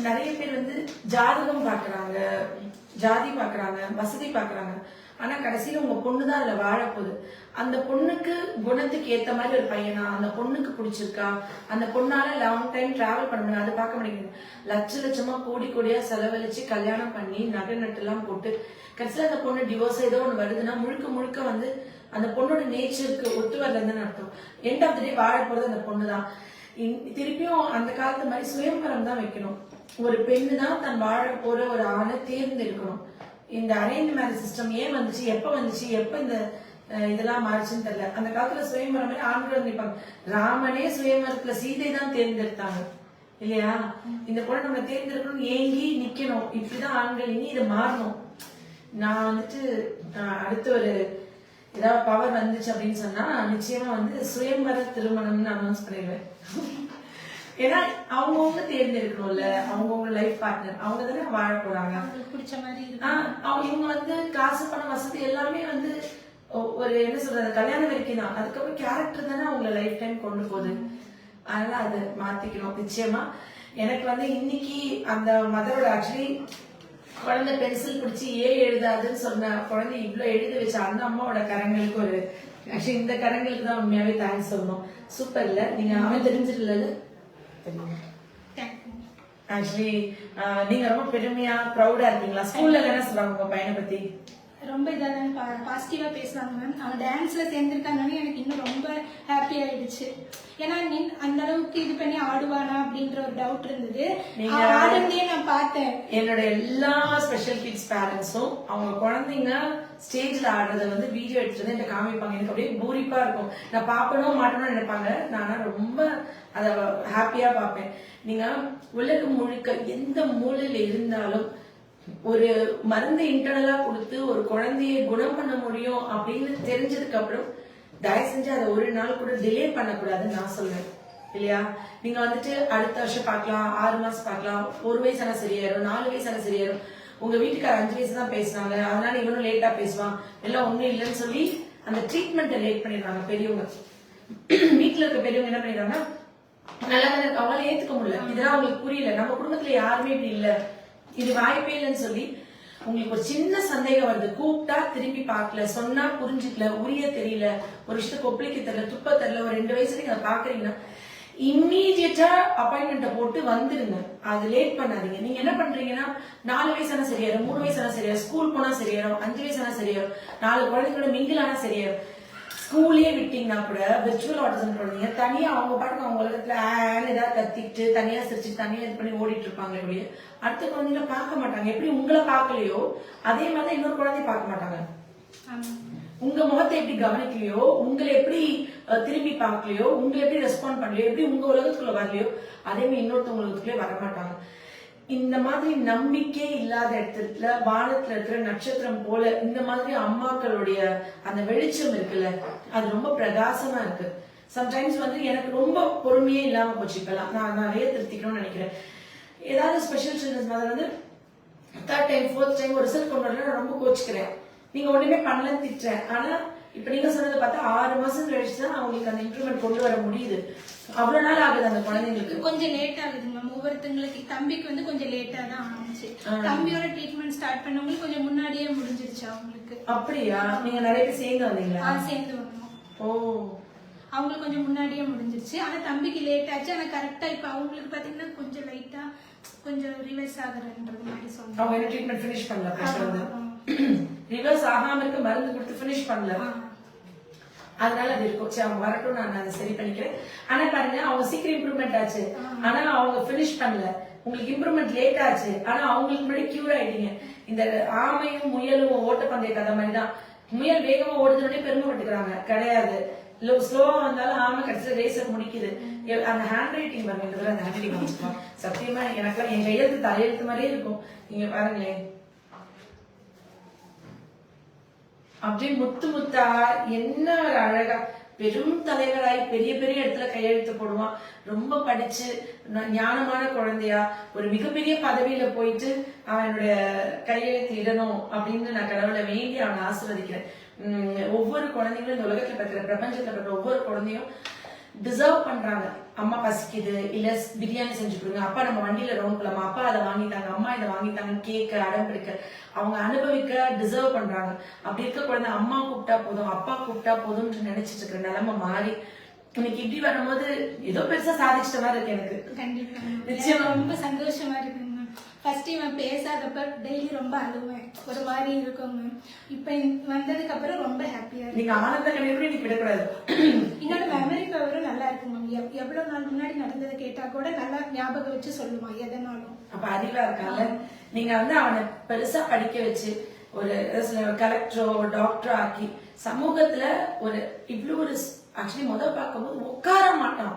A: நிறைய பேர் வந்து ஜாதகம் பாக்குறாங்க, ஜாதி பாக்குறாங்க, வசதி பாக்குறாங்க. ஆனா கடைசியில உங்க பொண்ணுதான் அதுல வாழ போகுது. அந்த பொண்ணுக்கு குணத்துக்கு ஏத்த மாதிரி ஒரு பையனா, அந்த பொண்ணுக்கு பிடிச்சிருக்கா, அந்த பொண்ணால லாங் டைம் டிராவல் பண்ண முடியும், அது பார்க்க முடியுது. லட்ச லட்சமா கோடி கோடியா செலவழிச்சு கல்யாணம் பண்ணி நகை நட்டு எல்லாம் போட்டு கடைசியில அந்த பொண்ணு டிவோர்ஸ் ஏதோ ஒண்ணு வருதுன்னா முழுக்க முழுக்க வந்து அந்த பொண்ணோட நேச்சருக்கு ஒத்து வரலன்னு அர்த்தம். எண்ட் ஆஃப் த டே வாழ போறது அந்த பொண்ணுதான். திருப்பியும் அந்த காலத்து மாதிரி சுயம்பரம் தான் வைக்கணும். ஒரு பெண்ணு தான் தன் வாழ போற ஒரு ஆளை தேர்ந்தெடுக்கணும். இந்த அரேஞ்ச் மேரேஜ் சிஸ்டம் ஏன் வந்துச்சு, எப்ப வந்துச்சு, எப்ப இந்த இதெல்லாம் மாறிச்சுன்னு தெரியல. அந்த காலத்துல சுயம்பரம் மாதிரி ஆண்கள் நிற்பாங்க. ராமனே சுயம்பரத்துல சீதை தான் தேர்ந்தெடுத்தாங்க இல்லையா? இந்த பொண்ணை நம்ம தேர்ந்தெடுக்கணும், ஏங்கி நிக்கணும். இப்படிதான் ஆண்கள். இனி இதை மாறணும். நான் வந்துட்டு அடுத்த ஒரு ஏதாவது பவர் வந்துச்சு அப்படின்னு சொன்னா நிச்சயமா வந்து சுயம்பர திருமணம்னு அனௌன்ஸ் பண்ணிடுவேன். ஏன்னா அவங்கவுங்க தேர்ந்தெடுக்கணும்ல, அவங்கவுங்க லைஃப் பார்ட்னர், அவங்க தானே வாழ போறாங்க.
C: பிடிச்ச மாதிரி
A: இவங்க வந்து காசு பணம் வசதி எல்லாமே வந்து ஒரு என்ன சொல்றது கல்யாணம் வரைக்கும் தான். அதுக்கப்புறம் கேரக்டர் தானே அவங்கள லைஃப் டைம் கொண்டு போகுது. அதனால அதை மாத்திக்கணும் நிச்சயமா. எனக்கு வந்து இன்னைக்கு அந்த மதரோட ஆக்சுவலி குழந்தை பென்சில் பிடிச்சி எழுதாதுன்னு சொன்ன குழந்தை இவ்வளவு எழுத வச்ச அந்த அம்மாவோட கரங்களுக்கு ஒரு ஆக்சுவலி இந்த கரங்களுக்கு தான் உண்மையாவே தேங்க்ஸ் சொல்லணும். சூப்பர் இல்ல? நீங்க அவன் தெரிஞ்சிடல. ஆக்சுவலி நீங்க ரொம்ப பெருமையா ப்ரௌடா இருக்கீங்களா? ஸ்கூல்ல என்ன சொல்றாங்க உங்க பையனை பத்தி?
C: ரொம்ப இதான் பாசிட்டிவா பேசுவாங்க மேம். அவன் டான்ஸ்ல சேர்ந்திருக்காங்கன்னு எனக்கு இன்னும் ரொம்ப ஹாப்பி ஆயிடுச்சு. ஏன்னா அந்த அளவுக்கு இது பண்ணி ஆடுவானா அப்படின்ற ஒரு டவுட் இருந்தது. ஆடுறதே நான் பார்த்தேன்.
A: என்னோட எல்லா ஸ்பெஷல் கிட்ஸ் பேரண்ட்ஸும் அவங்க குழந்தைங்க ஸ்டேஜ்ல ஆடுறத வந்து வீடியோ எடுத்துட்டு வந்து காமிப்பாங்க. எனக்கு அப்படியே பூரிப்பா இருக்கும். நான் பார்க்கணும் மாட்டணும்னு நினைப்பாங்க. நான் ரொம்ப அத ஹாப்பியா பார்ப்பேன். நீங்க உலகம் முழுக்க எந்த மூலையில இருந்தாலும் ஒரு மருந்து இன்டர்னலா கொடுத்து ஒரு குழந்தைய குணம் பண்ண முடியும் அப்படின்னு தெரிஞ்சதுக்கு அப்புறம் தயவு செஞ்சு அதை ஒரு நாள் கூட டிலே பண்ணக்கூடாதுன்னு நான் சொல்றேன் இல்லையா? நீங்க வந்துட்டு அடுத்த வருஷம் பார்க்கலாம், 6 மாசம் பார்க்கலாம், 1 வயசான சரியாயிரும், 4 வயசான சரியாயிரும். உங்க வீட்டுக்கார 5 வயசு தான் பேசினாங்க, அதனால இவனும் லேட்டா பேசுவான், எல்லாம் ஒண்ணும் இல்லைன்னு சொல்லி அந்த ட்ரீட்மெண்ட்டை லேட் பண்ணிடுறாங்க பெரியவங்க. வீட்டுல இருக்க பெரியவங்க என்ன பண்ணிடுறாங்கன்னா நல்லா அவங்களால ஏத்துக்க முடியல, இதெல்லாம் அவங்களுக்கு புரியல, நம்ம குடும்பத்துல யாருமே இப்படி இல்ல, இது வாய்ப்பே இல்லைன்னு சொல்லி உங்களுக்கு ஒரு சின்ன சந்தேகம் வருது. கூப்பிட்டா திரும்பி பார்க்கல, சொன்னா புரிஞ்சுக்கல, உரிய தெரியல, ஒரு விஷயத்த கொப்பளிக்க தெரியல, துப்ப தெரியல, ஒரு 2 வயசுல நீங்க பாக்குறீங்கன்னா இம்மீடியட்டா அப்பாயின்மெண்ட்டை போட்டு வந்துருங்க. அது லேட் பண்ணாதீங்க. நீங்க என்ன பண்றீங்கன்னா 4 வயசான சரியாயிரும், 3 வயசான சரியாயிரும், ஸ்கூல் போனா சரியாயிரும், 5 வயசான சரியாயிரும், 4 குழந்தைங்களோட மிங்கிள் ஆனா சரியாயிரும். ஸ்கூலே விட்டீங்கன்னா கூட விர்ச்சுவல் ஆட்டிசம் குழந்தைங்க தனியா அவங்க பாட்டுக்கு அவங்க உலகத்துல ஏதாவது கத்திட்டு தனியா சிரிச்சுட்டு தனியா இது பண்ணி ஓடிட்டு இருப்பாங்க. இப்படி அடுத்த குழந்தைங்கள பார்க்க மாட்டாங்க. எப்படி உங்களை பார்க்கலையோ அதே மாதிரி இன்னொரு குழந்தைய பார்க்க மாட்டாங்க. உங்க முகத்தை எப்படி கவனிக்கலையோ, உங்களை எப்படி திரும்பி பார்க்கலையோ, உங்களை எப்படி ரெஸ்பாண்ட் பண்ணலையோ, எப்படி உங்க உலகத்துக்குள்ள வரலையோ அதே மாதிரி இன்னொருத்தவங்க உலகத்துக்குள்ளே வரமாட்டாங்க. இந்த மாதிரி நம்பிக்கை இல்லாத இடத்துல வானத்துல இருக்கிற நட்சத்திரம் போல இந்த மாதிரி அம்மாக்களுடைய அந்த வெளிச்சம் இருக்குல்ல, அது ரொம்ப பிரகாசமா இருக்கு. சம்டைம்ஸ் வந்து எனக்கு ரொம்ப பொறுமையே இல்லாம போச்சு. இப்பெல்லாம் நான் நிறைய திருத்திக்கணும்னு நினைக்கிறேன். ஏதாவது ஸ்பெஷல் சில்ட்ரன்ஸ் மாதிரி வந்து 3rd டைம் 4th டைம் ஒரு ரிசல்ட் கொண்டு வரல, நான் ரொம்ப கோச்சுக்கிறேன். நீங்க ஒண்ணுமே பண்ணலன்னு திட்டுறேன். ஆனா இப்ப நீங்க சொன்னதை பார்த்தா 6 மாசம் கழிச்சுதான் அவங்களுக்கு அந்த இம்ப்ரூவ்மெண்ட் கொண்டு வர முடியுது. அவ்வளவு நாள் ஆகுது அந்த குழந்தைங்களுக்கு.
C: கொஞ்சம் லேட் ஆகுது மேம். ஒவ்வொருத்தங்களுக்கு தம்பிக்கு வந்து கொஞ்சம் லேட்டா தான் ஆனிச்சு. தம்பியோட ட்ரீட்மெண்ட் ஸ்டார்ட் பண்ணவங்களுக்கு கொஞ்சம் முன்னாடியே முடிஞ்சிருச்சு அவங்களுக்கு.
A: அப்படியா? நீங்க நிறைய பேர் சேர்ந்து வந்தீங்களா?
C: சேர்ந்து வந்தோம்.
A: ஓ,
C: அவங்களுக்கு கொஞ்சம் முன்னாடியே முடிஞ்சிருச்சு. ஆனா தம்பிக்கு லேட் ஆச்சு. ஆனா கரெக்டா இப்ப அவங்களுக்கு பாத்தீங்கன்னா கொஞ்சம் லைட்டா கொஞ்சம் ரிவர்ஸ் ஆகுறன்றது மாதிரி சொன்னாங்க.
A: அவங்க என்ன ட்ரீட்மெண்ட் ஃபினிஷ் பண்ணல, ரிவர்ஸ் ஆகாம இருக்க மருந்து கொடுத்து ஃபினிஷ் பண்ணல, அதனால அது இருக்கும். சரி, அவங்க வரட்டும், நான் அதை சரி பண்ணிக்கிறேன். ஆனா பாருங்க, அவங்க சீக்கிரம் இம்ப்ரூவ்மெண்ட் ஆச்சு, ஆனா அவங்க பினிஷ் பண்ணல. உங்களுக்கு இம்ப்ரூவ்மெண்ட் லேட் ஆச்சு, ஆனா அவங்களுக்கு முன்னாடி கியூர் ஆயிட்டீங்க. இந்த ஆமையும் முயலும் ஓட்டப்பந்தய கதை மாதிரிதான். முயல் வேகமா ஓடுதுன்னே பெருமைப்பட்டுக்கிறாங்க, கிடையாது. ஸ்லோவா வந்தாலும் ஆமை கடைசியில ரேசர் முடிக்குது. அந்த ஹேண்ட் ரைட்டிங் பாருங்க, அந்த ஹேண்ட் ரைட்டிங் வச்சுக்கோம். சத்தியமா எனக்குலாம் என் கையெழுத்து தலையெழுத்து மாதிரியே இருக்கும். நீங்க பாருங்களேன், அப்படியே முத்து முத்தா என்ன ஒரு அழகா பெரும் தலைவராய் பெரிய பெரிய இடத்துல கையெழுத்து போடுவான். ரொம்ப படிச்சு ஞானமான குழந்தையா ஒரு மிகப்பெரிய பதவியில போயிட்டு அவனுடைய கையெழுத்து இடணும் அப்படின்னு நான் கடவுளை வேண்டி அவனை ஆசீர்வதிக்கிறேன். ஒவ்வொரு குழந்தைங்களும் இந்த உலகத்துல இருக்கிற பிரபஞ்சத்துல இருக்கிற ஒவ்வொரு குழந்தையும் டிசர்வ் பண்றாங்க. அம்மா பசிக்குது, இல்ல பிரியாணி செஞ்சு கொடுங்க, அப்பா நம்ம வண்டியில ரவுண்ட் போலாமா, அப்பா அதை வாங்கிட்டாங்க, அம்மா இதை வாங்கிட்டாங்க, கேட்க அடம் பிடிக்க அவங்க அனுபவிக்க டிசர்வ் பண்றாங்க. அப்படி இருக்க குழந்தை அம்மா கூப்பிட்டா போதும், அப்பா கூப்பிட்டா போதும்னு நினைச்சிட்டு இருக்கிற நிலைமை மாறி இன்னைக்கு இப்படி வரும்போது ஏதோ பெருசா சாதிச்சிட்ட மாதிரி இருக்கு எனக்கு.
C: கண்டிப்பா
A: நிச்சயமா
C: ரொம்ப சந்தோஷமா இருக்கு. ஃபர்ஸ்ட் இவன் பேசாதப்ப டெய்லி ரொம்ப அழுவேன், ஒரு மாதிரி இருக்குங்க. இப்ப வந்ததுக்கு அப்புறம் ரொம்ப ஹாப்பியா இருக்கு.
A: நீங்க ஆனந்த கண்ணீர் நீ விடக்கூடாது.
C: என்னோட மெமரி பவரும் நல்லா இருக்கு மேம். எவ்வளவு நாள் முன்னாடி நடந்ததை கேட்டா கூட நல்லா ஞாபகம் வச்சு சொல்லுவான் எதனாலும்.
A: அப்ப அறிவா இருக்காங்க. நீங்க வந்து அவனை பெருசா படிக்க வச்சு ஒரு கலெக்டரோ ஒரு டாக்டரோ ஆக்கி சமூகத்துல ஒரு இவ்வளவு ஒரு ஆக்சுவலி முதல் பார்க்கும்போது உட்கார மாட்டான்,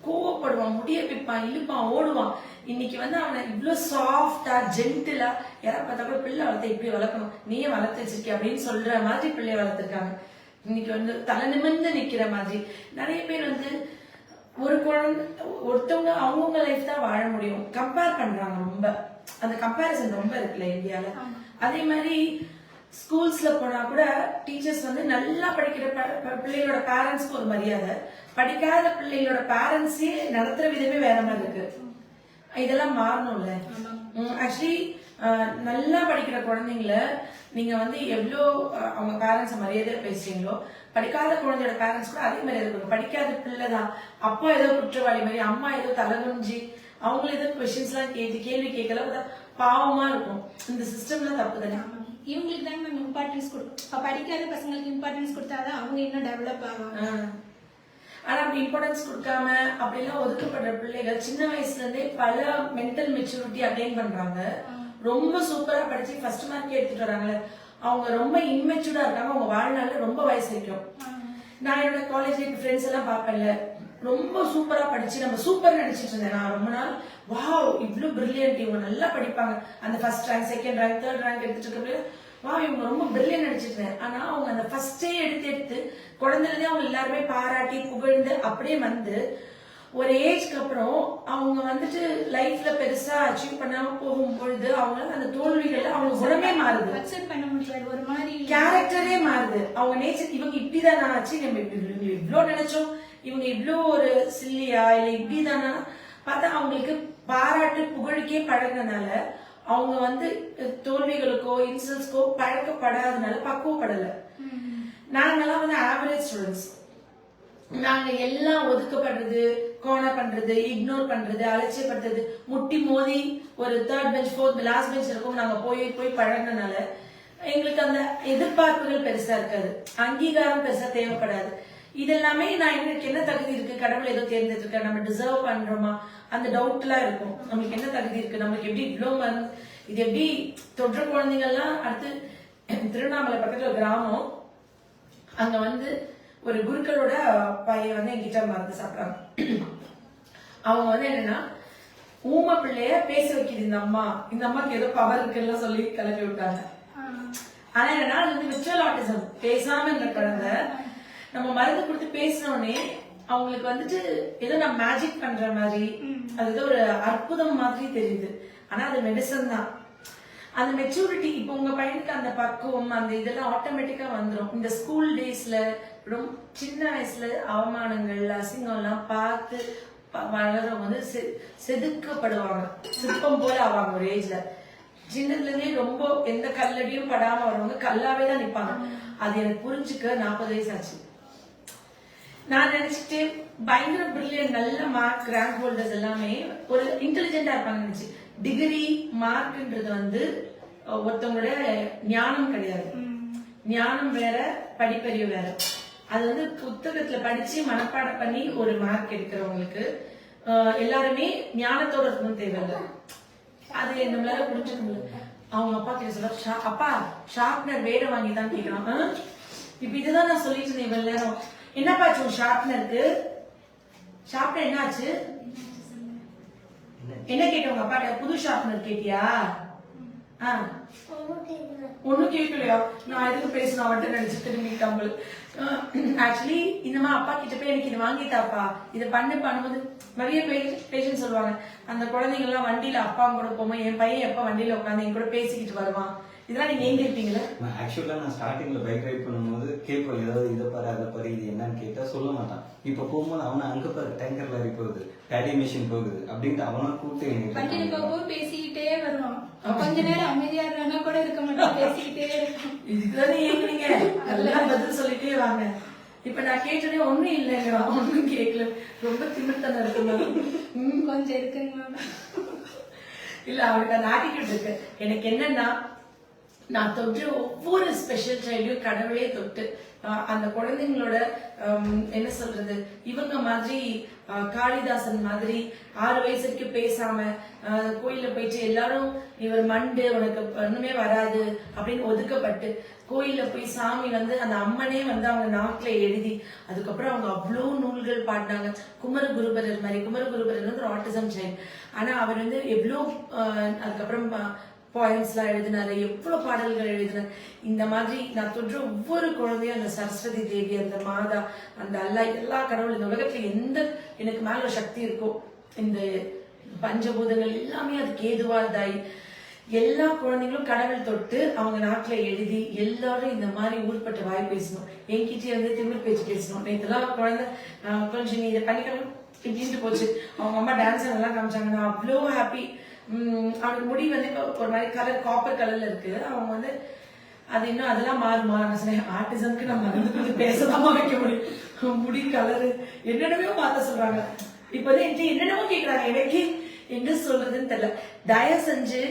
A: கோவப்படுவான், முடிய பிப்பான், இழுப்பான், ஓடுவான். இன்னைக்கு வந்து அவனை இவ்வளவு சாஃப்டா ஜென்டிலா யாராவது பார்த்தா கூட பிள்ளை வளர்த்த இப்படி வளர்க்கணும், நீயே வளர்த்து வச்சிருக்கிய அப்படின்னு சொல்ற மாதிரி பிள்ளைய வளர்த்துருக்காங்க. இன்னைக்கு வந்து தலை நிமிர்ந்து நிக்கிற மாதிரி நிறைய பேர் வந்து ஒரு குழந்தை ஒருத்தவங்க அவங்கவுங்க லைஃப் தான் வாழ முடியும், கம்பேர் பண்றாங்க. ரொம்ப அந்த கம்பேரிசன் ரொம்ப இருக்குல்ல இந்தியால. அதே மாதிரி ஸ்கூல்ஸ்ல போனா கூட டீச்சர்ஸ் வந்து நல்லா படிக்கிற பிள்ளைகளோட பேரண்ட்ஸ்க்கு ஒரு மரியாதை, படிக்காத பிள்ளைகளோட பேரண்ட்ஸே நடத்துற விதமே வேற மாதிரி இருக்கு. இதெல்லாம் மாறணும்ல. ஆக்சுவலி நல்லா படிக்கிற குழந்தைங்கள நீங்க வந்து எவ்வளோ அவங்க பேரண்ட்ஸ் மரியாதை பேசுறீங்களோ, படிக்காத குழந்தையோட பேரண்ட்ஸ் கூட அதே மரியாதை கொடுங்க. படிக்காத பிள்ளைதான், அப்பா ஏதோ குற்றவாளி மாதிரி, அம்மா ஏதோ தலைகுஞ்சி அவங்கள எதுவும் கொஸ்டின்ஸ் எல்லாம் கேள்வி கேட்கல பாவமா இருக்கும். இந்த சிஸ்டம்ல தப்பு தானே.
C: இவங்களுக்கு தான் நம்ம இம்பார்ட்டன்ஸ் கொடுக்கும். படிக்காத பசங்களுக்கு இம்பார்ட்டன்ஸ் கொடுத்தாதான் அவங்க இன்னும் டெவலப் ஆவாங்க.
A: ஆனா அப்படி இம்பார்ட்டன்ஸ் கொடுக்காம அப்படிலாம் ஒதுக்கப்படுற பிள்ளைகள் சின்ன வயசுல இருந்தே பல மென்டல் மெச்சூரிட்டி அட்டைன் பண்றாங்க. ரொம்ப சூப்பரா படிச்சு ஃபர்ஸ்ட் மார்க் எடுத்துட்டு வராங்களே, அவங்க ரொம்ப இம்மெச்சூர்டா இருக்காங்க. அவங்க வாழ்நாள்ல ரொம்ப வயசு வைக்கும். நான் என்னோட காலேஜ் ஃப்ரெண்ட்ஸ் எல்லாம் பாப்பேன்ல, ரொம்ப சூப்பரா படிச்சு நம்ம சூப்பர் நினைச்சிட்டு இருந்தேன். நான் ரொம்ப நாள் வாவ் இவ்வளவு பிரில்லியன்ட், இவங்க நல்லா படிப்பாங்க, அந்த first rank second rank third rank எடுத்துட்டு இருக்க வா இவங்க ரொம்ப பிரில்லியன்ட் நினைச்சிருந்தேன். ஆனா அவங்க அந்த ஃபர்ஸ்டே எடுத்து குழந்தைலதே அவங்க எல்லாருமே பாராட்டி புகழ்ந்து அப்படியே வந்து ஒரு ஏஜ்க்கு அப்புறம் அவங்க வந்துட்டு லைஃப்ல பெருசா அச்சீவ் பண்ணாம போகும்பொழுது அவங்க அந்த தோல்விகள்ல அவங்க குணமே மாறுது,
C: அக்செப்ட் பண்ண முடியாது, ஒரு மாதிரி
A: கேரக்டரே மாறுது. அவங்க நேச்சர் இவங்க இப்படிதான் ஆச்சு, நம்ம இவ்வளவு நினைச்சோம், இவங்க இவ்வளவு ஒரு சில்லியா இல்ல இப்படிதானா பார்த்தா அவங்களுக்கு பாராட்டு புகழுக்கே பழகினால அவங்க வந்து தோல்விகளுக்கோ இன்சல்ட்ஸ்க்கோ பழக்கப்படாதனால பக்குவப்படல. நாங்கெல்லாம் வந்து ஆவரேஜ் ஸ்டூடெண்ட்ஸ். நாங்க எல்லாம் ஒதுக்கப்படுறது, கோணர் பண்றது, இக்னோர் பண்றது, அலட்சியப்படுத்துறது, முட்டி மோதி ஒரு third bench fourth last bench இருக்கும் நாங்க போய் பழகினால எங்களுக்கு அந்த எதிர்பார்ப்புகள் பெருசா இருக்காது, அங்கீகாரம் பெருசா தேவைப்படாது. இதெல்லாமே நான் எனக்கு என்ன தகுதி இருக்கு, கடவுள் ஏதோ தேர்ந்தெடுக்க, நம்ம டிசர்வ் பண்றோமா அந்த டவுட் எல்லாம் இருக்கும். நம்மளுக்கு என்ன தகுதி இருக்கு, நம்மளுக்கு எப்படி இவ்வளவு இது எப்படி தொற்ற குழந்தைங்கள்லாம். அடுத்து திருவண்ணாமலை பக்கத்துல ஒரு கிராமம், அங்க வந்து ஒரு குருக்களோட பையன் வந்து என்கிட்ட மருந்து சாப்பிட்டாங்க. அவங்க வந்து என்னன்னா ஊமை பிள்ளைய பேச வைக்கிது இந்த அம்மாக்கு ஏதோ பவர் இருக்குன்னு சொல்லி கிளப்பி விட்டாங்க. ஆனா என்னன்னா அது வந்து விர்ச்சுவல் ஆட்டிசம், பேசாம இருந்த குழந்தை. நம்ம மருந்து கொடுத்து பேசினோடனே அவங்களுக்கு வந்துட்டு ஏதோ நான் மேஜிக் பண்ற மாதிரி, அது ஏதோ ஒரு அற்புதம் மாதிரி தெரியுது. ஆனா அது மெடிசன் தான். அந்த மெச்சூரிட்டி இப்போ உங்க பையனுக்கு அந்த பக்குவம் அந்த இதெல்லாம் ஆட்டோமேட்டிக்கா வந்துடும். இந்த ஸ்கூல் டேஸ்ல ரொம்ப சின்ன வயசுல அவமானங்கள் அசிங்கம் எல்லாம் பார்த்து வளர்றவங்க வந்து செதுக்கப்படுவாங்க, சிற்பம் போல ஆவாங்க ஒரு ஏஜ்ல. சின்னதுல இருந்தே ரொம்ப எந்த கல்லடியும் படாம வரவங்க கல்லாவே தான் நிப்பாங்க. அது எனக்கு புரிஞ்சுக்க 40 வயசு ஆச்சு. நான் நினைச்சிட்டு பயங்கர பிரில்லியன்ட், நல்ல மார்க் ரேங்க் ஹோல்டர்ஸ் எல்லாமே ஒரு இன்டெலிஜென்டா இருப்பாங்க நினைச்சு. டிகிரி மார்க்ன்றது வந்து ஒருத்தவங்களோட ஞானம் கிடையாது. ஞானம் வேற, படிப்பறிவு வேற. அது வந்து புத்தகத்துல படிச்சு மனப்பாடம் பண்ணி ஒரு மார்க் எடுக்கிறவங்களுக்கு எல்லாருமே ஞானத்தோட இருக்கணும் தேவையில்லை. அது நம்மளால புரிஞ்சுக்க முடியல. அவங்க அப்பா கிட்ட சொல்ல, அப்பா ஷார்ப்னர் வேற வாங்கி தான் கேட்கலாம். இப்ப இதுதான் நான் சொல்லிட்டு இருந்தேன் இவ்வளவு நேரம். என்னப்பா ஆச்சு ஷார்ப்னருக்கு? ஷார்ப்னர் என்ன ஆச்சு? என்ன கேட்ட உங்க அப்பாட்ட? புது ஷார்ப்னர் கேட்டியா? ஒண்ணும் கேட்கலையா? நான் எதுக்கு பேசணும் அவன்ட்டு நினைச்சு திரும்பிட்டாங்க. ஆக்சுவலி இந்த மாதிரி அப்பா கிட்ட போய் எனக்கு இது வாங்கிட்டாப்பா, இதை பண்ணும்போது நிறைய பேஷண்ட் சொல்லுவாங்க, அந்த குழந்தைங்க எல்லாம் வண்டியில அப்பா கூட போகும்போது என் பையன் எப்ப வண்டியில உட்காந்து என் கூட பேசிக்கிட்டு வருவான், இதெல்லாம் நீங்க எங்க இருப்பீங்களா?
E: ஆக்சுவலா நான் ஸ்டார்டிங்ல பைக் ரைட் பண்ணும்போது கேட்போம், ஏதாவது இதை பாரு அதை பாரு இது என்னன்னு கேட்டா சொல்ல மாட்டான். இப்ப போகும்போது அவனை அங்க பாரு டேங்கர் லாரி போகுது, பேடி மிஷின் போகுது அப்படின்ட்டு அவனா கூப்பிட்டு
C: வண்டியில போகும்போது பேசிக்கிட்டே வருவான். கொஞ்ச நேரம் அமைதியா இருந்தா கூட இருக்க மாட்டான், பேசிக்கிட்டே இருக்கும்.
A: இதுக்குதானே ஏங்குறீங்க, நல்லா பதில் சொல்லிட்டே வாங்க. இப்ப நான் கேட்டனே ஒண்ணும் இல்லைங்க, ஒண்ணும் கேட்கல, ரொம்ப திமிர்த்தனம் இருக்கு.
C: கொஞ்சம் இருக்குங்க
A: இல்ல அவனுக்கு அந்த ஆட்டிடியூட் இருக்கு. எனக்கு என்னன்னா நான் தொற்று ஒவ்வொரு ஸ்பெஷல் சைல்டையும் கடவுளே தொட்டு அந்த குழந்தைங்களோட என்ன சொல்றது, இவங்க மாதிரி காளிதாசன் மாதிரி 6 வயசு வரைக்கும் பேசாம கோயில போயிட்டு எல்லாரும் இவர் மண்டு உனக்கு ஒண்ணுமே வராது அப்படின்னு ஒதுக்கப்பட்டு கோயில போய் சாமி வந்து அந்த அம்மனே வந்து அவங்க நாக்குல எழுதி அதுக்கப்புறம் அவங்க அவ்வளோ நூல்கள் பாடினாங்க. குமரகுருபரர் மாதிரி, குமரகுருபரர் வந்து ஒரு ஆட்டிசம் சைல்டு. ஆனா அவர் வந்து எவ்வளோ அதுக்கப்புறம் போயம்ஸ் எல்லாம் எழுதினாரு, எவ்வளவு பாடல்கள் எழுதினார். இந்த மாதிரி நான் தொற்று ஒவ்வொரு குழந்தையும் அந்த சரஸ்வதி தேவி, அந்த மாதா, அந்த அல்லா, எல்லா கடவுள் இந்த உலகத்துல எந்த எனக்கு மேல ஒரு சக்தி இருக்கோ, இந்த பஞ்சபூதங்கள் எல்லாமே அதுக்கு ஏதுவாதாய் எல்லா குழந்தைங்களும் கடவுள் தொட்டு அவங்க நாட்டுல எழுதி எல்லாரும் இந்த மாதிரி ஊர்பட்ட வாய் பேசணும். என்கிட்டயே வந்து திமிர் பேச்சு பேசணும். இதெல்லாம் குழந்தை கொஞ்சம் நீ இதை பண்ணிக்கலாம் இப்படின்ட்டு போச்சு. அவங்க அம்மா டான்ஸ் எல்லாம் காமிச்சாங்க. நான் அவ்வளோ ஹாப்பி. அவனுக்கு முடி வந்து ஒரு மாதிரி கலர் காப்பர் கலர்ல இருக்கு. அவங்க வந்து அது இன்னும் அதெல்லாம் மாறுமா? நான் சொன்னேன், ஆர்டிசம்க்கு நம்ம வந்து பேசதாமா வைக்க முடியும், முடி கலரு என்னென்னவே மாத்த சொல்றாங்க. இப்பதான் என்கிட்ட என்னென்னமோ கேட்கறாங்க. என்ன சொல்றதுன்னு தெரியல. தயவு செஞ்சு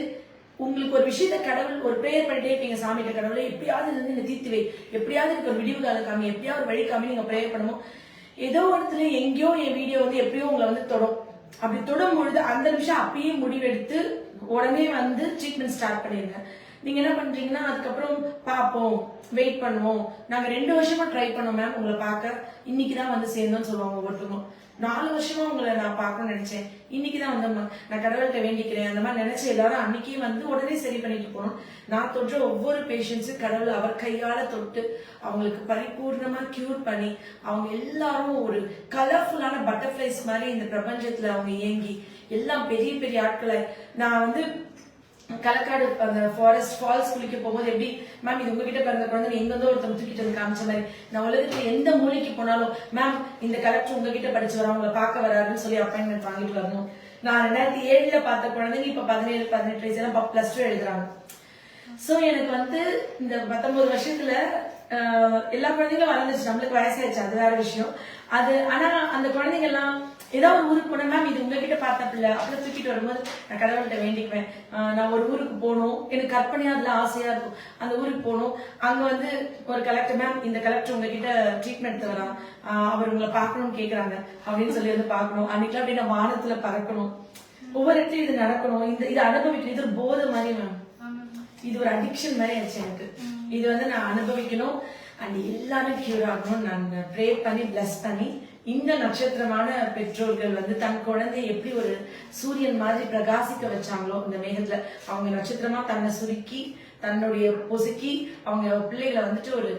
A: உங்களுக்கு ஒரு விஷயத்த கடவுள் ஒரு பிரேயர் பண்ணிட்டே இருப்பீங்க சாமிகிட்ட, கடவுளை எப்படியாவது இருந்து இந்த தீர்த்து வை, எப்படியாவது எனக்கு ஒரு விடிவு கால காமி, எப்படியாவது ஒரு வழி காமி நீங்க பிரேயர் பண்ணுமோ, ஏதோ ஒரு இடத்துல எங்கேயோ என் வீடியோ வந்து எப்படியோ உங்களை வந்து தொடும். அப்படி தொடும் பொழுது அந்த நிமிஷம் அப்பயே முடிவெடுத்து உடனே வந்து ட்ரீட்மெண்ட் ஸ்டார்ட் பண்ணிருங்க. நீங்க என்ன பண்றீங்கன்னா அதுக்கப்புறம் பாப்போம், வெயிட் பண்ணுவோம், நாங்க 2 வருஷமா ட்ரை பண்ணோம் மேம் உங்களை பார்க்க, இன்னைக்குதான் வந்து சேர்ந்தோம்னு சொல்லுவாங்க ஒவ்வொருத்தவங்க. 4 வருஷமா உங்களை நான் பார்க்கணும்னு நினைச்சேன், இன்னைக்குதான் வந்து நான் கடவுள்கிட்ட வேண்டிக்கிறேன், அந்த மாதிரி நினைச்சு எல்லாரும் அன்னைக்கே வந்து உடனே சரி பண்ணிட்டு போனோம். நான் தொற்ற ஒவ்வொரு பேஷண்ட்ஸும் கடவுள் அவர் கையால தொட்டு அவங்களுக்கு பரிபூர்ணமா கியூர் பண்ணி அவங்க எல்லாரும் ஒரு கலர்ஃபுல்லான பட்டர்ஃபிளைஸ் மாதிரி இந்த பிரபஞ்சத்துல அவங்க இயங்கி எல்லாம் பெரிய பெரிய ஆட்களை. நான் வந்து களக்காடு அந்த ஃபாரஸ்ட் ஃபால்ஸ் குளிக்க போகும்போது எப்படி மேம் இது உங்ககிட்ட பிறந்த குழந்தை எங்க வந்து ஒருத்தர் தூக்கிட்டு வந்து காமிச்ச மாதிரி, நான் உலகத்துல எந்த மூலைக்கு போனாலும் மேம் இந்த கலெக்டர் உங்ககிட்ட படிச்சு வரா, உங்களை பார்க்க வராருன்னு சொல்லி அப்பாயின்மெண்ட் வாங்கிட்டு வரணும். நான் 2007 பார்த்த குழந்தைங்க இப்ப 17, 18 வயசு எல்லாம் +2 எழுதுறாங்க. சோ எனக்கு வந்து இந்த 19 வருஷத்துல எல்லா குழந்தைங்களும் வளர்ந்துச்சு, நம்மளுக்கு வயசாயிடுச்சு, அது வேற விஷயம். அது ஆனா அந்த குழந்தைங்க எல்லாம் ஏதாவது ஒரு ஊருக்கு போனேன் மேம் இது உங்ககிட்ட பார்த்த பிள்ளை அப்படியே தூக்கிட்டு வரும்போது நான் கடவுள்கிட்ட வேண்டிக்குவேன். நான் ஒரு ஊருக்கு போகணும், எனக்கு கற்பனையா அதுல ஆசையா இருக்கும், அந்த ஊருக்கு போகணும், அங்க வந்து ஒரு கலெக்டர் மேம் இந்த கலெக்டர் உங்ககிட்ட ட்ரீட்மெண்ட் தரலாம், அவர் உங்களை பார்க்கணும்னு கேக்குறாங்க அப்படின்னு சொல்லி வந்து பார்க்கணும். அன்னைக்கு அப்படி நான் வானத்துல பறக்கணும், ஒவ்வொரு இடத்துலயும் இது நடக்கணும், இது அனுபவிக்கணும். இது ஒரு போதை மாதிரி மேம், இது ஒரு அடிக்ஷன் மாதிரி ஆச்சு எனக்கு. இது வந்து நான் அனுபவிக்கணும் அண்ட் எல்லாமே கியூர் ஆகணும். நான் ப்ரே பண்ணி பிளஸ் பண்ணி இந்த நட்சத்திரமான பெற்றோர்கள் வந்து தன் குழந்தைய எப்படி ஒரு சூரியன் மாதிரி பிரகாசிக்க வச்சாங்களோ இந்த மேகத்துல, அவங்க நட்சத்திரமா தன்னை சுருக்கி தன்னுடைய பொசுக்கி அவங்க பிள்ளைகளை வந்துட்டு ஒரு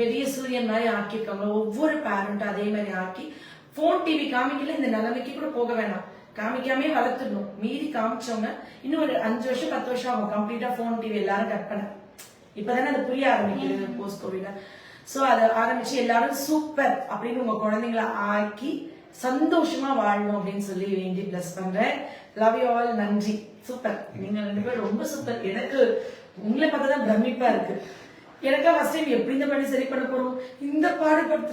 A: பெரிய சூரியன் மாதிரி ஆக்கியிருக்காங்களோ, ஒவ்வொரு பேரண்ட்டும் அதே மாதிரி ஆக்கி போன் டிவி காமிக்கல இந்த நிலைமைக்கு கூட போக வேணாம், காமிக்காமே வளர்த்துடணும். மீறி காமிச்சவங்க இன்னும் ஒரு 5 வருஷம் 10 வருஷம் அவங்க கம்ப்ளீட்டா போன் டிவி எல்லாரும் கட் பண்ண. இப்பதானே அது புரிய ஆரம்பிக்குது போஸ்ட் கோவிட்ல. சோ அதை ஆரம்பிச்சு எல்லாரும் சூப்பர் அப்படின்னு உங்க குழந்தைங்களை ஆக்கி சந்தோஷமா வாழணும் அப்படின்னு சொல்லி வேண்டி பிளஸ் பண்றேன். Love you all. நன்றி. சூப்பர், நீங்க 2 பேரும் ரொம்ப சூப்பர். எனக்கு உங்களை பார்த்தாதான் பிரமிப்பா இருக்கு. எனக்கா ஃபர்ஸ்ட் டைம் எப்படி இந்த பண்ணி சரி பண்ண போறோம், இந்த பாடுபடுத்து